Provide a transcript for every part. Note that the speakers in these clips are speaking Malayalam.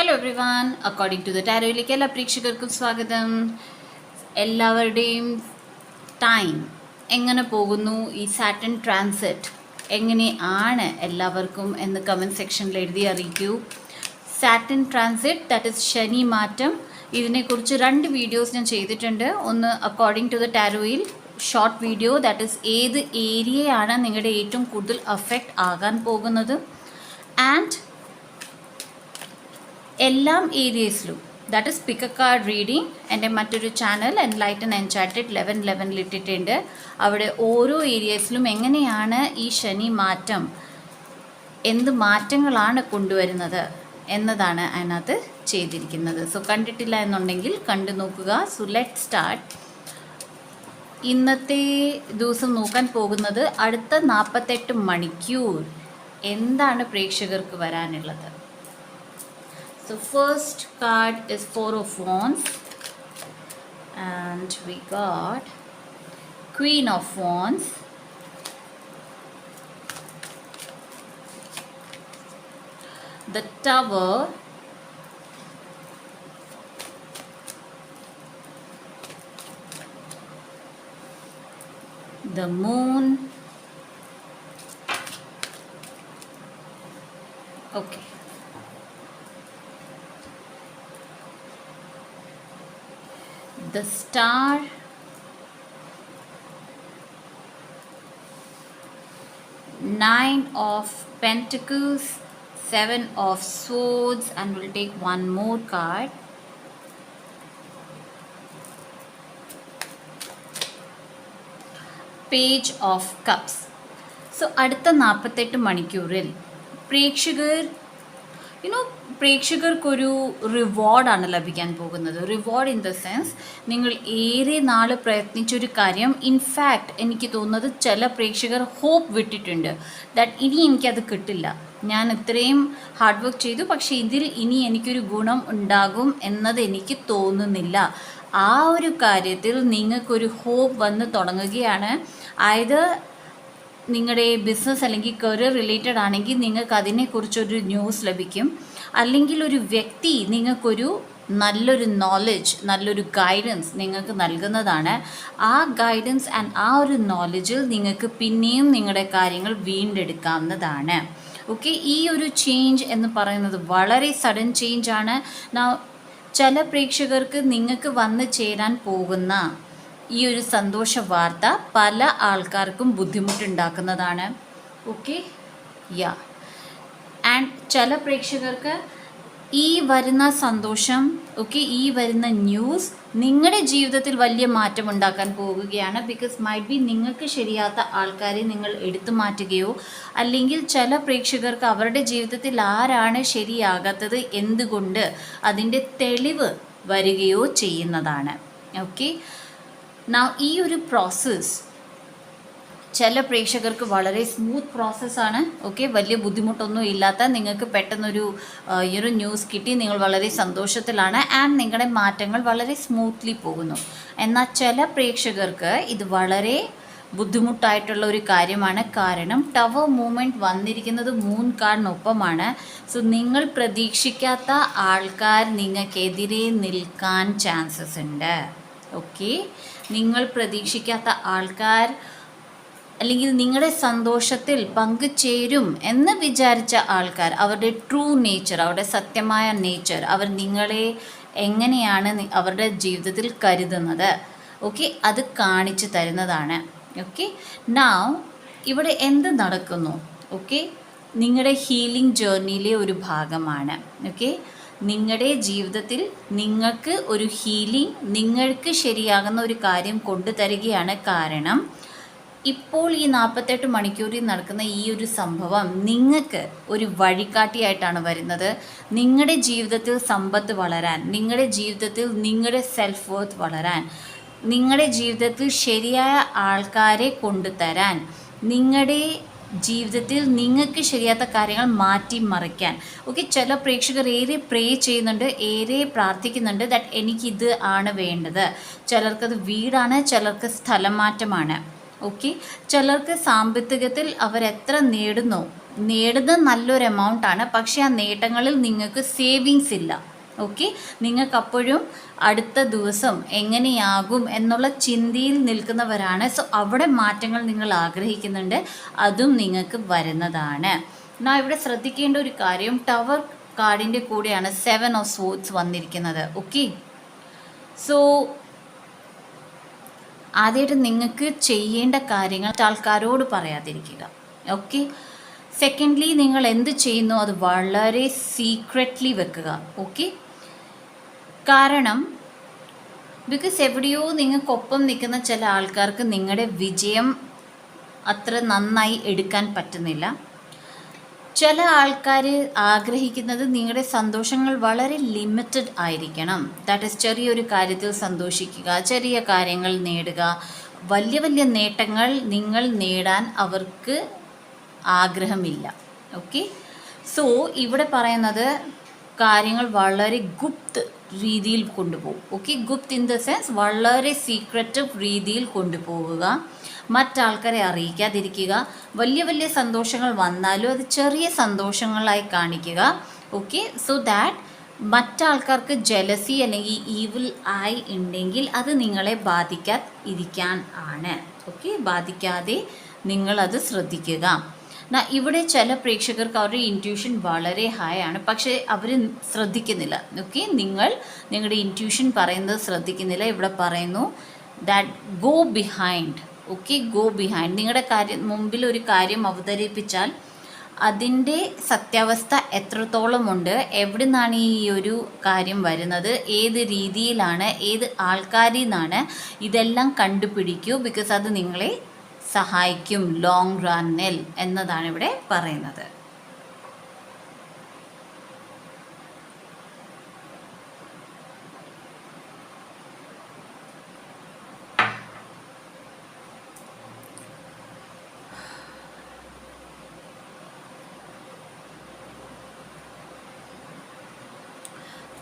Hello everyone, according to the ടാരോയിലേക്ക് എല്ലാ പ്രേക്ഷകർക്കും സ്വാഗതം. എല്ലാവരുടെയും ടൈം എങ്ങനെ പോകുന്നു, ഈ സാറ്റൻ ട്രാൻസിറ്റ് എങ്ങനെയാണ് എല്ലാവർക്കും എന്ന് കമൻറ്റ് സെക്ഷനിൽ എഴുതി അറിയിക്കൂ. സാറ്റൻ ട്രാൻസിറ്റ്, ദാറ്റ് ഇസ് ശനി മാറ്റം. ഇതിനെക്കുറിച്ച് 2 വീഡിയോസ് ഞാൻ ചെയ്തിട്ടുണ്ട്. ഒന്ന് അക്കോർഡിംഗ് ടു ദ ടാരോയിൽ ഷോർട്ട് വീഡിയോ, ദാറ്റ് ഇസ് ഏത് ഏരിയയാണ് നിങ്ങളുടെ ഏറ്റവും കൂടുതൽ അഫക്റ്റ് ആകാൻ പോകുന്നത്, ആൻഡ് എല്ലാം ഏരിയസിലും, that is pick a card reading. എൻ്റെ മറ്റൊരു ചാനൽ എൻലൈറ്റൻ എൻചാറ്റഡ് 11 ഇട്ടിട്ടുണ്ട്. അവിടെ ഓരോ ഏരിയസിലും എങ്ങനെയാണ് ഈ ശനി മാറ്റം, എന്ത് മാറ്റങ്ങളാണ് കൊണ്ടുവരുന്നത് എന്നതാണ് അതിനകത്ത് ചെയ്തിരിക്കുന്നത്. സോ കണ്ടിട്ടില്ല എന്നുണ്ടെങ്കിൽ കണ്ടു നോക്കുക. So let start. ഇന്നത്തെ ദിവസം നോക്കാൻ പോകുന്നത് അടുത്ത 48 മണിക്കൂർ എന്താണ് പ്രേക്ഷകർക്ക് വരാനുള്ളത്. So first card is 4 of Wands and we got Queen of Wands, the Tower, the Moon. Okay. The Star, Nine of Pentacles, 7 of Swords, and we'll take one more card. Page of Cups. So അടുത്ത 48 മണിക്കൂറിൽ പ്രേക്ഷകർക്കൊരു റിവാർഡാണ് ലഭിക്കാൻ പോകുന്നത്. റിവാർഡ് ഇൻ ദ സെൻസ്, നിങ്ങൾ ഏറെ നാൾ പ്രയത്നിച്ചൊരു കാര്യം, ഇൻഫാക്റ്റ് എനിക്ക് തോന്നുന്നത് ചില പ്രേക്ഷകർ ഹോപ്പ് വിട്ടിട്ടുണ്ട് ദാറ്റ് ഇനി എനിക്കത് കിട്ടില്ല, ഞാൻ ഇത്രയും ഹാർഡ് വർക്ക് ചെയ്തു, പക്ഷേ ഇതിൽ ഇനി എനിക്കൊരു ഗുണം ഉണ്ടാകും എന്നത് എനിക്ക് തോന്നുന്നില്ല. ആ ഒരു കാര്യത്തിൽ നിങ്ങൾക്കൊരു ഹോപ്പ് വന്ന് തുടങ്ങുകയാണ്. അതായത് നിങ്ങളുടെ ബിസിനസ് അല്ലെങ്കിൽ കരിയർ റിലേറ്റഡ് ആണെങ്കിൽ നിങ്ങൾക്ക് അതിനെക്കുറിച്ചൊരു ന്യൂസ് ലഭിക്കും, അല്ലെങ്കിൽ ഒരു വ്യക്തി നിങ്ങൾക്കൊരു നല്ലൊരു നോളജ്, നല്ലൊരു ഗൈഡൻസ് നിങ്ങൾക്ക് നൽകുന്നതാണ്. ആ ഗൈഡൻസ് ആൻഡ് ആ ഒരു നോളജിൽ നിങ്ങൾക്ക് പിന്നെയും നിങ്ങളുടെ കാര്യങ്ങൾ വീണ്ടെടുക്കാവുന്നതാണ്. ഓക്കെ, ഈ ഒരു ചേഞ്ച് എന്ന് പറയുന്നത് വളരെ സഡൻ ചേഞ്ചാണ്. ചില പ്രേക്ഷകർക്ക് നിങ്ങൾക്ക് വന്നു ചേരാൻ പോകുന്ന ഈ ഒരു സന്തോഷ വാർത്ത പല ആൾക്കാർക്കും ബുദ്ധിമുട്ടുണ്ടാക്കുന്നതാണ്. ഓക്കെ, ആൻഡ് ചില പ്രേക്ഷകർക്ക് ഈ വരുന്ന സന്തോഷം, ഈ വരുന്ന ന്യൂസ് നിങ്ങളുടെ ജീവിതത്തിൽ വലിയ മാറ്റം ഉണ്ടാക്കാൻ പോകുകയാണ്. ബിക്കോസ് മൈറ്റ് ബി നിങ്ങൾക്ക് ശരിയാത്ത ആൾക്കാരെ നിങ്ങൾ എടുത്തു മാറ്റുകയോ, അല്ലെങ്കിൽ ചില പ്രേക്ഷകർക്ക് അവരുടെ ജീവിതത്തിൽ ആരാണ് ശരിയാകാത്തത്, എന്തുകൊണ്ട്, അതിൻ്റെ തെളിവ് വരികയോ ചെയ്യുന്നതാണ്. ഓക്കെ, ഈ ഒരു പ്രോസസ്സ് ചില പ്രേക്ഷകർക്ക് വളരെ സ്മൂത്ത് പ്രോസസ്സാണ്. ഓക്കെ, വലിയ ബുദ്ധിമുട്ടൊന്നും ഇല്ലാത്ത, നിങ്ങൾക്ക് പെട്ടെന്നൊരു ഒരു ന്യൂസ് കിട്ടി, നിങ്ങൾ വളരെ സന്തോഷത്തിലാണ്, ആൻഡ് നിങ്ങളുടെ മാറ്റങ്ങൾ വളരെ സ്മൂത്ത്ലി പോകുന്നു. എന്നാൽ ചില പ്രേക്ഷകർക്ക് ഇത് വളരെ ബുദ്ധിമുട്ടായിട്ടുള്ള ഒരു കാര്യമാണ്. കാരണം ടവർ മൂവ്മെൻറ്റ് വന്നിരിക്കുന്നത് മൂൺ കാർഡിനൊപ്പമാണ്. സോ നിങ്ങൾ പ്രതീക്ഷിക്കാത്ത ആൾക്കാർ നിങ്ങൾക്കെതിരെ നിൽക്കാൻ ചാൻസസ് ഉണ്ട്. ഓക്കെ, നിങ്ങൾ പ്രതീക്ഷിക്കാത്ത ആൾക്കാർ, അല്ലെങ്കിൽ നിങ്ങളുടെ സന്തോഷത്തിൽ പങ്കുചേരും എന്ന് വിചാരിച്ച ആൾക്കാർ, അവരുടെ ട്രൂ നേച്ചർ, അവരുടെ സത്യമായ നേച്ചർ, അവർ നിങ്ങളെ എങ്ങനെയാണ് അവരുടെ ജീവിതത്തിൽ കരുതുന്നത്, ഓക്കെ, അത് കാണിച്ചു തരുന്നതാണ്. ഓക്കെ, ഇവിടെ എന്ത് നടക്കുന്നു, ഓക്കെ, നിങ്ങളുടെ ഹീലിംഗ് ജേർണിയിലെ ഒരു ഭാഗമാണ്. ഓക്കെ, നിങ്ങളുടെ ജീവിതത്തിൽ നിങ്ങൾക്ക് ഒരു ഹീലിംഗ്, നിങ്ങൾക്ക് ശരിയാകുന്ന ഒരു കാര്യം കൊണ്ടുതരികയാണ്. കാരണം ഇപ്പോൾ ഈ 48 മണിക്കൂറിൽ നടക്കുന്ന ഈ ഒരു സംഭവം നിങ്ങൾക്ക് ഒരു വഴികാട്ടിയായിട്ടാണ് വരുന്നത്. നിങ്ങളുടെ ജീവിതത്തിൽ സമ്പത്ത് വളരാൻ, നിങ്ങളുടെ ജീവിതത്തിൽ നിങ്ങളുടെ സെൽഫ് വർത്ത് വളരാൻ, നിങ്ങളുടെ ജീവിതത്തിൽ ശരിയായ ആൾക്കാരെ കൊണ്ടുതരാൻ, നിങ്ങളുടെ ജീവിതത്തിൽ നിങ്ങൾക്ക് ശരിയാത്ത കാര്യങ്ങൾ മാറ്റിമറിക്കാൻ. ഓക്കെ, ചില പ്രേക്ഷകർ ഏറെ പ്രേ ചെയ്യുന്നുണ്ട്, ഏറെ പ്രാർത്ഥിക്കുന്നുണ്ട് ദാറ്റ് എനിക്കിത് ആണ് വേണ്ടത്. ചിലർക്കത് വീടാണ്, ചിലർക്ക് സ്ഥലം മാറ്റമാണ്. ഓക്കെ, ചിലർക്ക് സാമ്പത്തികത്തിൽ അവരെത്ര നേടുന്നത് നല്ലൊരു എമൗണ്ടാണ്, പക്ഷേ ആ നേട്ടങ്ങളിൽ നിങ്ങൾക്ക് സേവിങ്സ് ഇല്ല. ഓക്കെ, നിങ്ങൾക്കപ്പോഴും അടുത്ത ദിവസം എങ്ങനെയാകും എന്നുള്ള ചിന്തയിൽ നിൽക്കുന്നവരാണ്. സോ അവിടെ മാറ്റങ്ങൾ നിങ്ങൾ ആഗ്രഹിക്കുന്നുണ്ട്, അതും നിങ്ങൾക്ക് വരുന്നതാണ്. ഞാൻ ഇവിടെ ശ്രദ്ധിക്കേണ്ട ഒരു കാര്യം, ടവർ കാർഡിൻ്റെ കൂടെയാണ് 7 ഓഫ് സ്വോർഡ്സ് വന്നിരിക്കുന്നത്. ഓക്കെ, സോ ആദ്യമായിട്ട് നിങ്ങൾക്ക് ചെയ്യേണ്ട കാര്യങ്ങൾ ആൾക്കാരോട് പറയാതിരിക്കുക. ഓക്കെ, സെക്കൻഡ്ലി നിങ്ങൾ എന്ത് ചെയ്യുന്നു അത് വളരെ സീക്രറ്റ്ലി വെക്കുക. ഓക്കെ, കാരണം ബിക്കോസ് എവിടെയോ നിങ്ങൾക്കൊപ്പം നിൽക്കുന്ന ചില ആൾക്കാർക്ക് നിങ്ങളുടെ വിജയം അത്ര നന്നായി എടുക്കാൻ പറ്റുന്നില്ല. ചില ആൾക്കാർ ആഗ്രഹിക്കുന്നത് നിങ്ങളുടെ സന്തോഷങ്ങൾ വളരെ ലിമിറ്റഡ് ആയിരിക്കണം. ദാറ്റ് ഈസ് ചെറിയൊരു കാര്യത്തിൽ സന്തോഷിക്കുക, ചെറിയ കാര്യങ്ങൾ നേടുക. വലിയ വലിയ നേട്ടങ്ങൾ നിങ്ങൾ നേടാൻ അവർക്ക് ആഗ്രഹമില്ല. ഓക്കെ, സോ ഇവിടെ പറയുന്നത് കാര്യങ്ങൾ വളരെ ഗുപ്ത് രീതിയിൽ കൊണ്ടുപോകും. Okay, Gupt in the sense വളരെ സീക്രറ്റീവ് രീതിയിൽ കൊണ്ടുപോവുക, മറ്റാൾക്കാരെ അറിയിക്കാതിരിക്കുക. വലിയ വലിയ സന്തോഷങ്ങൾ വന്നാലും അത് ചെറിയ സന്തോഷങ്ങളായി കാണിക്കുക. ഓക്കെ, സോ ദാറ്റ് മറ്റാൾക്കാർക്ക് ജലസി അല്ലെങ്കിൽ ഈവിൽ ആയി ഉണ്ടെങ്കിൽ അത് നിങ്ങളെ ബാധിക്കാതിരിക്കാൻ ആണ്. ഓക്കെ, ബാധിക്കാതെ നിങ്ങളത് ശ്രദ്ധിക്കുക. ഇവിടെ ചില പ്രേക്ഷകർക്ക് അവരുടെ ഇൻറ്റ്യൂഷൻ വളരെ ഹൈ ആണ്, പക്ഷേ അവർ ശ്രദ്ധിക്കുന്നില്ല. ഓക്കെ, നിങ്ങളുടെ ഇൻറ്റ്യൂഷൻ പറയുന്നത് ശ്രദ്ധിക്കുന്നില്ല. ഇവിടെ പറയുന്നു that go behind. Okay, go behind. നിങ്ങളുടെ മുമ്പിൽ ഒരു കാര്യം അവതരിപ്പിച്ചാൽ അതിൻ്റെ സത്യാവസ്ഥ എത്രത്തോളമുണ്ട്, എവിടെ നിന്നാണ് ഈ ഒരു കാര്യം വരുന്നത്, ഏത് രീതിയിലാണ്, ഏത് ആൾക്കാരിൽ നിന്നാണ്, ഇതെല്ലാം കണ്ടുപിടിക്കൂ. ബിക്കോസ് അത് നിങ്ങളെ സഹായിക്കും ലോങ് റണ്ണിൽ എന്നതാണ് ഇവിടെ പറയുന്നത്.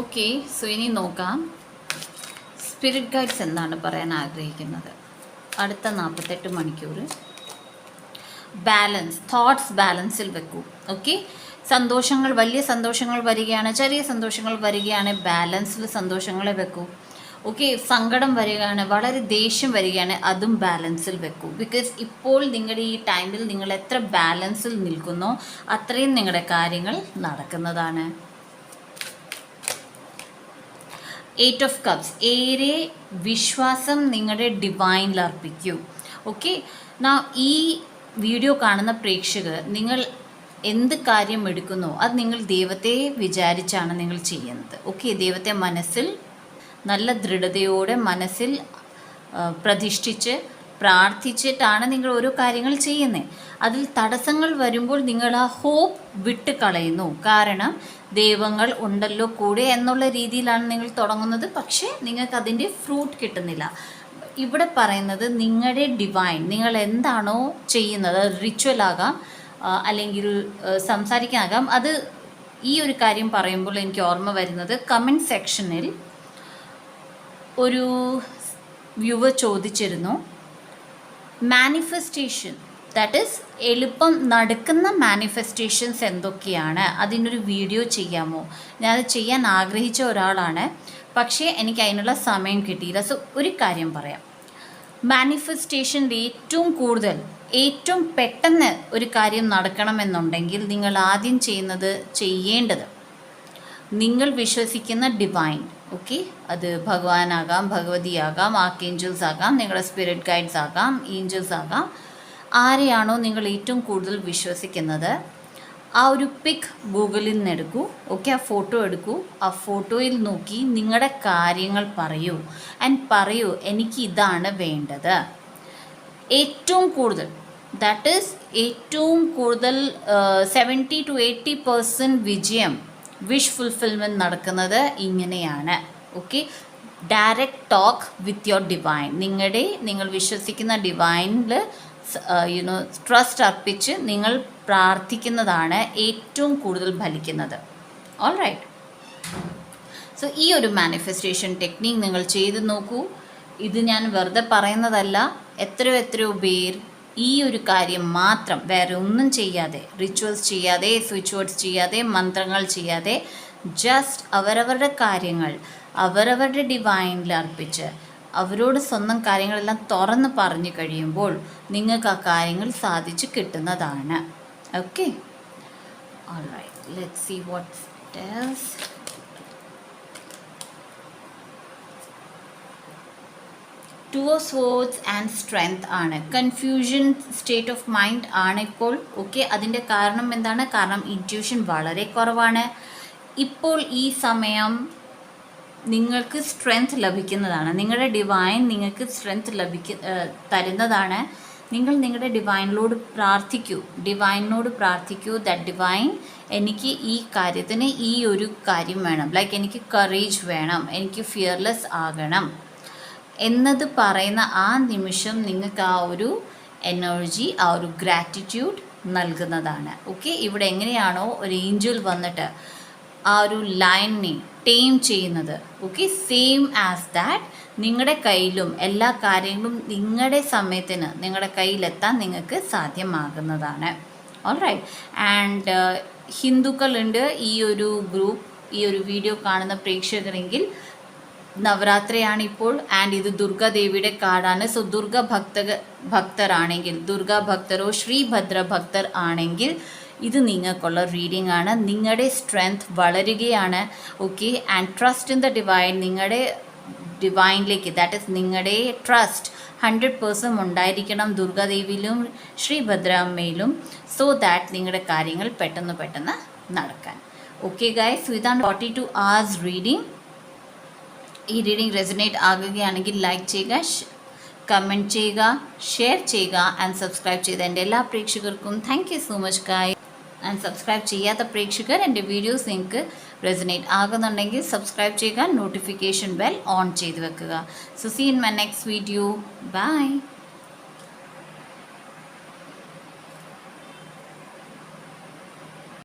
ഓക്കെ, സോ ഇനി നോക്കാം സ്പിരിറ്റ് ഗൈഡ്സ് എന്താണ് പറയാൻ ആഗ്രഹിക്കുന്നത്. അടുത്ത 48 മണിക്കൂർ ബാലൻസ്, തോട്ട്സ് ബാലൻസിൽ വെക്കൂ. ഓക്കെ, സന്തോഷങ്ങൾ, വലിയ സന്തോഷങ്ങൾ വരികയാണ്, ചെറിയ സന്തോഷങ്ങൾ വരികയാണ്, ബാലൻസിൽ സന്തോഷങ്ങളെ വെക്കൂ. ഓക്കെ, സങ്കടം വരികയാണ്, വളരെ ദേഷ്യം വരികയാണ്, അതും ബാലൻസിൽ വെക്കൂ. ബിക്കോസ് ഇപ്പോൾ നിങ്ങളുടെ ഈ ടൈമിൽ നിങ്ങൾ എത്ര ബാലൻസിൽ നിൽക്കുന്നോ അത്രയും നിങ്ങളുടെ കാര്യങ്ങൾ നടക്കുന്നതാണ്. 8 ഓഫ് കപ്സ്, ഏറെ വിശ്വാസം നിങ്ങളുടെ ഡിവൈനിൽ അർപ്പിക്കൂ. ഓക്കെ, ഈ വീഡിയോ കാണുന്ന പ്രേക്ഷകർ, നിങ്ങൾ എന്ത് കാര്യം എടുക്കുന്നോ അത് നിങ്ങൾ ദൈവത്തെ വിചാരിച്ചാണ് നിങ്ങൾ ചെയ്യുന്നത്. ഓക്കെ, ദൈവത്തെ മനസ്സിൽ നല്ല ദൃഢതയോടെ മനസ്സിൽ പ്രതിഷ്ഠിച്ച് പ്രാർത്ഥിച്ചിട്ടാണ് നിങ്ങൾ ഓരോ കാര്യങ്ങൾ ചെയ്യുന്നത്. അതിൽ തടസ്സങ്ങൾ വരുമ്പോൾ നിങ്ങൾ ആ ഹോപ്പ് വിട്ട് കളയുന്നു. കാരണം ദൈവങ്ങൾ ഉണ്ടല്ലോ കൂടെ എന്നുള്ള രീതിയിലാണ് നിങ്ങൾ തുടങ്ങുന്നത്, പക്ഷേ നിങ്ങൾക്ക് അതിൻ്റെ ഫ്രൂട്ട് കിട്ടുന്നില്ല. ഇവിടെ പറയുന്നത് നിങ്ങളുടെ ഡിവൈൻ, നിങ്ങൾ എന്താണോ ചെയ്യുന്നത്, റിച്വൽ ആകാം അല്ലെങ്കിൽ സംസാരിക്കാനാകാം. അത് ഈ ഒരു കാര്യം പറയുമ്പോൾ എനിക്ക് ഓർമ്മ വരുന്നത്, കമൻറ്റ് സെക്ഷനിൽ ഒരു വ്യൂവർ ചോദിച്ചിരുന്നു, മാനിഫെസ്റ്റേഷൻ, ദാറ്റ് ഈസ് എളുപ്പം നടക്കുന്ന മാനിഫെസ്റ്റേഷൻസ് എന്തൊക്കെയാണ്, അതിനൊരു വീഡിയോ ചെയ്യാമോ? ഞാനത് ചെയ്യാൻ ആഗ്രഹിച്ച ഒരാളാണ്, പക്ഷേ എനിക്ക് അതിനുള്ള സമയം കിട്ടിയില്ല. സോ ഒരു കാര്യം പറയാം, മാനിഫെസ്റ്റേഷൻ്റെ ഏറ്റവും പെട്ടെന്ന് ഒരു കാര്യം നടക്കണമെന്നുണ്ടെങ്കിൽ നിങ്ങൾ ആദ്യം ചെയ്യേണ്ടത് നിങ്ങൾ വിശ്വസിക്കുന്ന ഡിവൈൻ, ഓക്കെ, അത് ഭഗവാനാകാം, ഭഗവതിയാകാം, ആർക്കേഞ്ചൽസ് ആകാം, നിങ്ങളുടെ സ്പിരിറ്റ് ഗൈഡ്സ് ആകാം, ഏഞ്ചൽസ് ആകാം, ആരെയാണോ നിങ്ങൾ ഏറ്റവും കൂടുതൽ വിശ്വസിക്കുന്നത് ആ ഒരു പിക്ക് ഗൂഗിളിൽ നിന്ന് എടുക്കൂ. ഓക്കെ, ആ ഫോട്ടോ എടുക്കൂ. ആ ഫോട്ടോയിൽ നോക്കി നിങ്ങളുടെ കാര്യങ്ങൾ പറയൂ പറയൂ എനിക്ക് ഇതാണ് വേണ്ടത്. ഏറ്റവും കൂടുതൽ, ദാറ്റ് ഈസ് ഏറ്റവും കൂടുതൽ 70 to 80% വിജയം, വിഷ് ഫുൾഫിൽമെൻറ്റ് നടക്കുന്നത് ഇങ്ങനെയാണ്. Okay, direct talk with your divine. നിങ്ങൾ വിശ്വസിക്കുന്ന ഡിവൈനിൽ ട്രസ്റ്റ് അർപ്പിച്ച് നിങ്ങൾ പ്രാർത്ഥിക്കുന്നതാണ് ഏറ്റവും കൂടുതൽ ഫലിക്കുന്നത്. ഓൾ റൈറ്റ്, സോ ഈ ഒരു മാനിഫെസ്റ്റേഷൻ ടെക്നിക്ക് നിങ്ങൾ ചെയ്ത് നോക്കൂ. ഇത് ഞാൻ വെറുതെ പറയുന്നതല്ല, എത്രയോ പേർ ഈ ഒരു കാര്യം മാത്രം, വേറെ ഒന്നും ചെയ്യാതെ, റിച്വൽസ് ചെയ്യാതെ, സ്വിച്ച് വേർഡ്സ് ചെയ്യാതെ, മന്ത്രങ്ങൾ ചെയ്യാതെ, ജസ്റ്റ് അവരവരുടെ കാര്യങ്ങൾ അവരവരുടെ ഡിവൈനിൽ അർപ്പിച്ച് അവരോട് സ്വന്തം കാര്യങ്ങളെല്ലാം തുറന്ന് പറഞ്ഞു കഴിയുമ്പോൾ നിങ്ങൾക്ക് ആ കാര്യങ്ങൾ സാധിച്ചു കിട്ടുന്നതാണ്. Okay, all right, let's see what else. Two of swords and strength ആണ്. കൺഫ്യൂഷൻ സ്റ്റേറ്റ് ഓഫ് മൈൻഡ് ആണ് ഇപ്പോൾ. ഓക്കെ, അതിൻ്റെ കാരണം എന്താണ്? കാരണം ഇൻറ്റ്യൂഷൻ വളരെ കുറവാണ്. ഇപ്പോൾ ഈ സമയം നിങ്ങൾക്ക് സ്ട്രെങ്ത് ലഭിക്കുന്നതാണ്. നിങ്ങളുടെ ഡിവൈൻ നിങ്ങൾക്ക് സ്ട്രെങ്ത് തരുന്നതാണ്. നിങ്ങൾ നിങ്ങളുടെ ഡിവൈനിനോട് പ്രാർത്ഥിക്കൂ ദാറ്റ് ഡിവൈൻ, എനിക്ക് ഈ കാര്യത്തിന് ഈ ഒരു കാര്യം വേണം, ലൈക്ക് എനിക്ക് കറേജ് വേണം, എനിക്ക് ഫിയർലെസ് ആകണം എന്നത് പറയുന്ന ആ നിമിഷം നിങ്ങൾക്ക് ആ ഒരു എനർജി, ആ ഒരു ഗ്രാറ്റിറ്റ്യൂഡ് നൽകുന്നതാണ്. ഓക്കെ, ഇവിടെ എങ്ങനെയാണോ ഒരു ഏഞ്ചൽ വന്നിട്ട് ആ ഒരു ലയണിനെ ടേം ചെയ്യുന്നത്, ഓക്കെ, സെയിം ആസ് ദാറ്റ് നിങ്ങളുടെ കയ്യിലും എല്ലാ കാര്യങ്ങളും നിങ്ങളുടെ സമയത്തിന് നിങ്ങളുടെ കയ്യിലെത്താൻ നിങ്ങൾക്ക് സാധ്യമാകുന്നതാണ്. ഓൾറൈറ്റ്, ആൻഡ് ഹിന്ദുക്കളുണ്ട് ഈ ഒരു ഗ്രൂപ്പ്, ഈ ഒരു വീഡിയോ കാണുന്ന പ്രേക്ഷകരെങ്കിൽ നവരാത്രിയാണ് ഇപ്പോൾ, ആൻഡ് ഇത് ദുർഗാദേവിയുടെ കാർഡാണ്. സോ ഭക്തരാണെങ്കിൽ, ദുർഗാ ഭക്തരോ ശ്രീഭദ്ര ഭക്തർ ആണെങ്കിൽ ഇത് നിങ്ങൾക്കുള്ള റീഡിംഗ് ആണ്. നിങ്ങളുടെ സ്ട്രെങ്ത് വളരുകയാണ്. Okay, and trust in the divine, നിങ്ങളുടെ ഡിവൈനിലേക്ക്, ദാറ്റ് ഈസ് നിങ്ങളുടെ ട്രസ്റ്റ് 100% ഉണ്ടായിരിക്കണം ദുർഗാദേവിയിലും ശ്രീഭദ്ര അമ്മയിലും, സോ ദാറ്റ് നിങ്ങളുടെ കാര്യങ്ങൾ പെട്ടെന്ന് നടക്കാൻ. ഓക്കെ ഗൈസ്, സോ ഇതാണ് 42 hours റീഡിംഗ്. ഈ റീഡിംഗ് റെസനേറ്റ് ആകുകയാണെങ്കിൽ ലൈക്ക് ചെയ്യുക, കമൻറ്റ് ചെയ്യുക, ഷെയർ ചെയ്യുക, ആൻഡ് സബ്സ്ക്രൈബ് ചെയ്ത എൻ്റെ എല്ലാ പ്രേക്ഷകർക്കും thank you so much guys. And subscribe ചെയ്യാത്ത പ്രേക്ഷകർ, എൻ്റെ വീഡിയോസ് നിങ്ങൾക്ക് റെസനേറ്റ് ആകുന്നുണ്ടെങ്കിൽ സബ്സ്ക്രൈബ് ചെയ്യുക, നോട്ടിഫിക്കേഷൻ ബെൽ ഓൺ ചെയ്ത് വെക്കുക. So see in my next video. By.